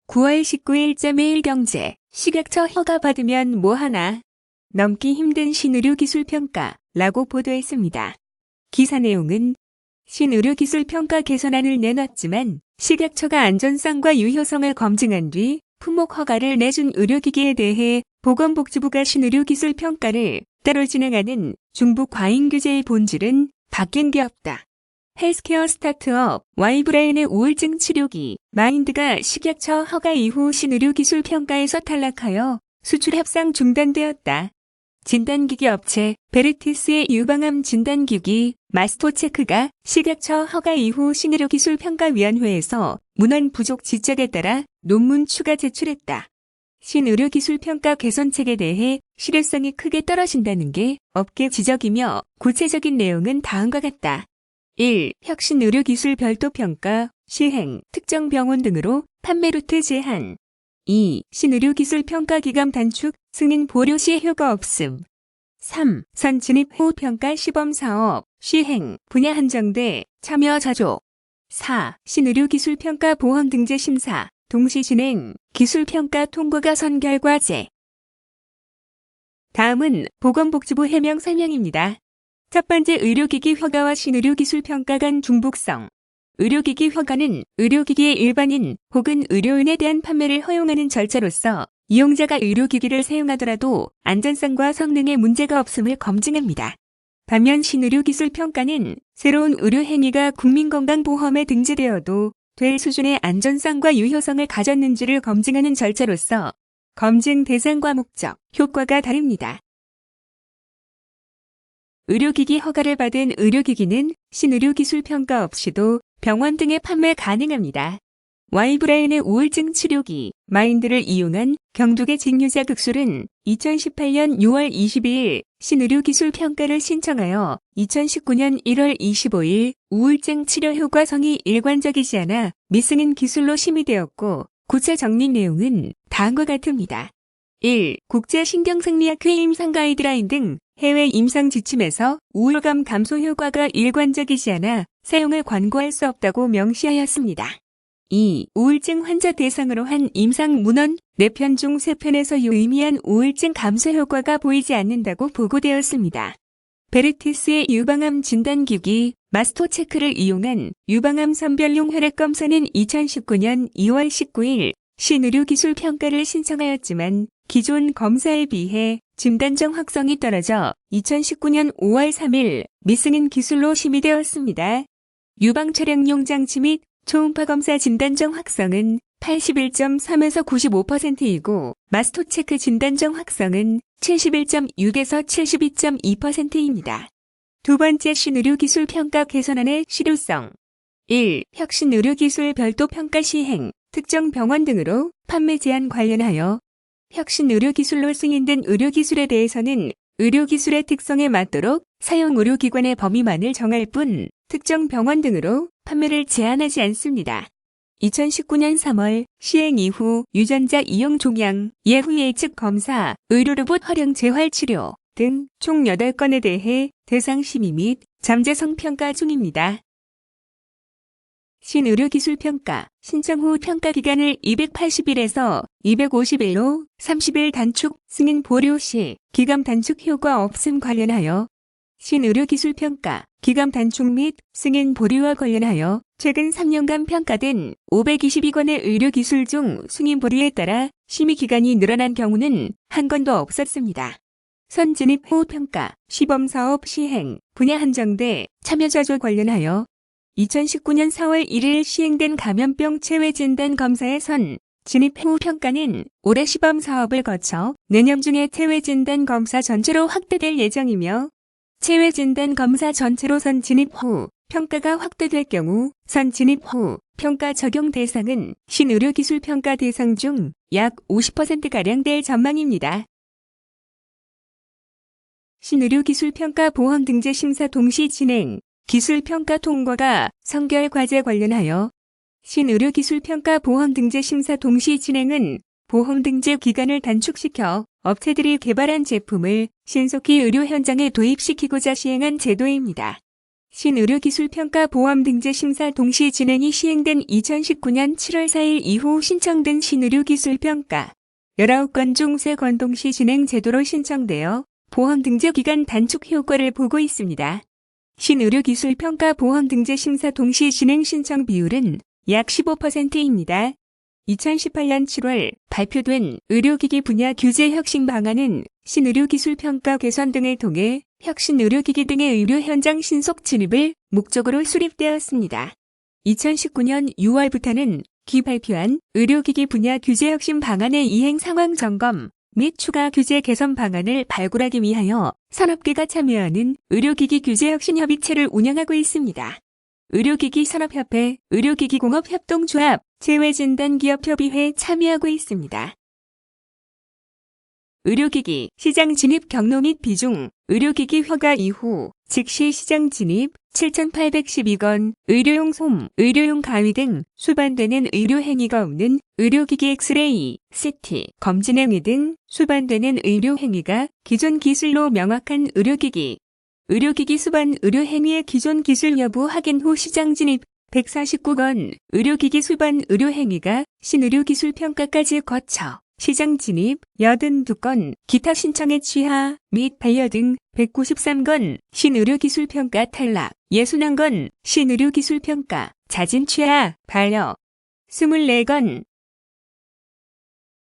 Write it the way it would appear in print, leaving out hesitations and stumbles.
9월 19일 매일경제, 식약처 허가 받으면 뭐하나? 넘기 힘든 신의료기술평가라고 보도했습니다. 기사 내용은 신의료기술평가 개선안을 내놨지만 식약처가 안전성과 유효성을 검증한 뒤 품목 허가를 내준 의료기기에 대해 보건복지부가 신의료기술평가를 따로 진행하는 중복 과잉 규제의 본질은 바뀐 게 없다. 헬스케어 스타트업 Y브레인의 우울증 치료기 마인드가 식약처 허가 이후 신의료기술 평가에서 탈락하여 수출 협상 중단되었다. 진단기기 업체 베르티스의 유방암 진단기기 마스토체크가 식약처 허가 이후 신의료기술평가위원회에서 문헌 부족 지적에 따라 논문 추가 제출했다. 신의료기술평가 개선책에 대해 실효성이 크게 떨어진다는 게 업계 지적이며 구체적인 내용은 다음과 같다. 1. 혁신의료기술 별도평가, 시행, 특정 병원 등으로 판매 루트 제한. 2. 신의료기술평가 기간 단축, 승인 보류 시 효과 없음. 3. 선 진입 후 평가 시범사업, 시행, 분야 한정돼, 참여 자조. 4. 신의료기술평가 보험 등재 심사, 동시 진행, 기술평가 통과가 선결과제. 다음은 보건복지부 해명 설명입니다. 첫 번째, 의료기기 허가와 신의료기술평가 간 중복성. 의료기기 허가는 의료기기의 일반인 혹은 의료인에 대한 판매를 허용하는 절차로서 이용자가 의료기기를 사용하더라도 안전성과 성능에 문제가 없음을 검증합니다. 반면 신의료기술평가는 새로운 의료행위가 국민건강보험에 등재되어도 될 수준의 안전성과 유효성을 가졌는지를 검증하는 절차로서 검증 대상과 목적, 효과가 다릅니다. 의료기기 허가를 받은 의료기기는 신의료기술평가 없이도 병원 등에 판매 가능합니다. Y브레인의 우울증 치료기 마인드를 이용한 경북의 진유자 극술은 2018년 6월 22일 신의료기술평가를 신청하여 2019년 1월 25일 우울증 치료 효과성이 일관적이지 않아 미승인 기술로 심의되었고 구체 정리 내용은 다음과 같습니다. 1. 국제신경생리학회 임상 가이드라인 등 해외 임상 지침에서 우울감 감소 효과가 일관적이지 않아 사용을 권고할 수 없다고 명시하였습니다. 2. 우울증 환자 대상으로 한 임상 문헌 4편 중 3편에서 유의미한 우울증 감소 효과가 보이지 않는다고 보고되었습니다. 베르티스의 유방암 진단기기 마스토체크를 이용한 유방암 선별용 혈액검사는 2019년 2월 19일 신의료기술평가를 신청하였지만 기존 검사에 비해 진단정 확성이 떨어져 2019년 5월 3일 미승인 기술로 심의되었습니다. 유방 촬영용 장치 및 초음파 검사 진단정 확성은 81.3에서 95%이고 마스토체크 진단정 확성은 71.6에서 72.2%입니다. 두 번째, 신의료기술 평가 개선안의 실효성. 1. 혁신의료기술 별도 평가 시행, 특정 병원 등으로 판매 제한 관련하여 혁신의료기술로 승인된 의료기술에 대해서는 의료기술의 특성에 맞도록 사용 의료기관의 범위만을 정할 뿐 특정 병원 등으로 판매를 제한하지 않습니다. 2019년 3월 시행 이후 유전자 이용 종양, 예후 예측 검사, 의료로봇 활용 재활치료 등 총 8건에 대해 대상 심의 및 잠재성 평가 중입니다. 신의료기술평가 신청 후 평가 기간을 280일에서 250일로 30일 단축, 승인 보류 시 기간 단축 효과 없음 관련하여 신의료기술평가 기간 단축 및 승인 보류와 관련하여 최근 3년간 평가된 522건의 의료기술 중 승인 보류에 따라 심의 기간이 늘어난 경우는 한 건도 없었습니다. 선진입 후 평가, 시범사업 시행, 분야 한정돼 참여자조 관련하여 2019년 4월 1일 시행된 감염병 체외진단 검사의 선 진입 후 평가는 올해 시범사업을 거쳐 내년 중에 체외진단 검사 전체로 확대될 예정이며 체외진단 검사 전체로 선 진입 후 평가가 확대될 경우 선 진입 후 평가 적용 대상은 신의료기술 평가 대상 중 약 50%가량 될 전망입니다. 신의료기술 평가 보험 등재 심사 동시 진행, 기술평가 통과가 선결 과제 관련하여 신의료기술평가 보험 등재 심사 동시 진행은 보험 등재 기간을 단축시켜 업체들이 개발한 제품을 신속히 의료 현장에 도입시키고자 시행한 제도입니다. 신의료기술평가 보험등재 심사 동시 진행이 시행된 2019년 7월 4일 이후 신청된 신의료기술평가 19건 중 3건 동시 진행 제도로 신청되어 보험등재 기간 단축 효과를 보고 있습니다. 신의료기술평가 보험등재 심사 동시 진행 신청 비율은 약 15%입니다. 2018년 7월 발표된 의료기기 분야 규제 혁신 방안은 신의료기술평가 개선 등을 통해 혁신 의료기기 등의 의료 현장 신속 진입을 목적으로 수립되었습니다. 2019년 6월부터는 기 발표한 의료기기 분야 규제 혁신 방안의 이행 상황 점검 및 추가 규제 개선 방안을 발굴하기 위하여 산업계가 참여하는 의료기기 규제 혁신 협의체를 운영하고 있습니다. 의료기기 산업협회, 의료기기공업협동조합, 재외진단기업협의회에 참여하고 있습니다. 의료기기 시장 진입 경로 및 비중, 의료기기 허가 이후 즉시 시장 진입 7,812건, 의료용 솜, 의료용 가위 등 수반되는 의료 행위가 없는 의료기기 엑스레이, CT, 검진 행위 등 수반되는 의료 행위가 기존 기술로 명확한 의료기기, 의료기기 수반 의료 행위의 기존 기술 여부 확인 후 시장 진입 149건, 의료기기 수반 의료 행위가 신의료기술 평가까지 거쳐 시장 진입 82건, 기타 신청의 취하 및 반려 등 193건, 신의료기술 평가 탈락 61건, 신의료기술 평가 자진 취하, 반려 24건,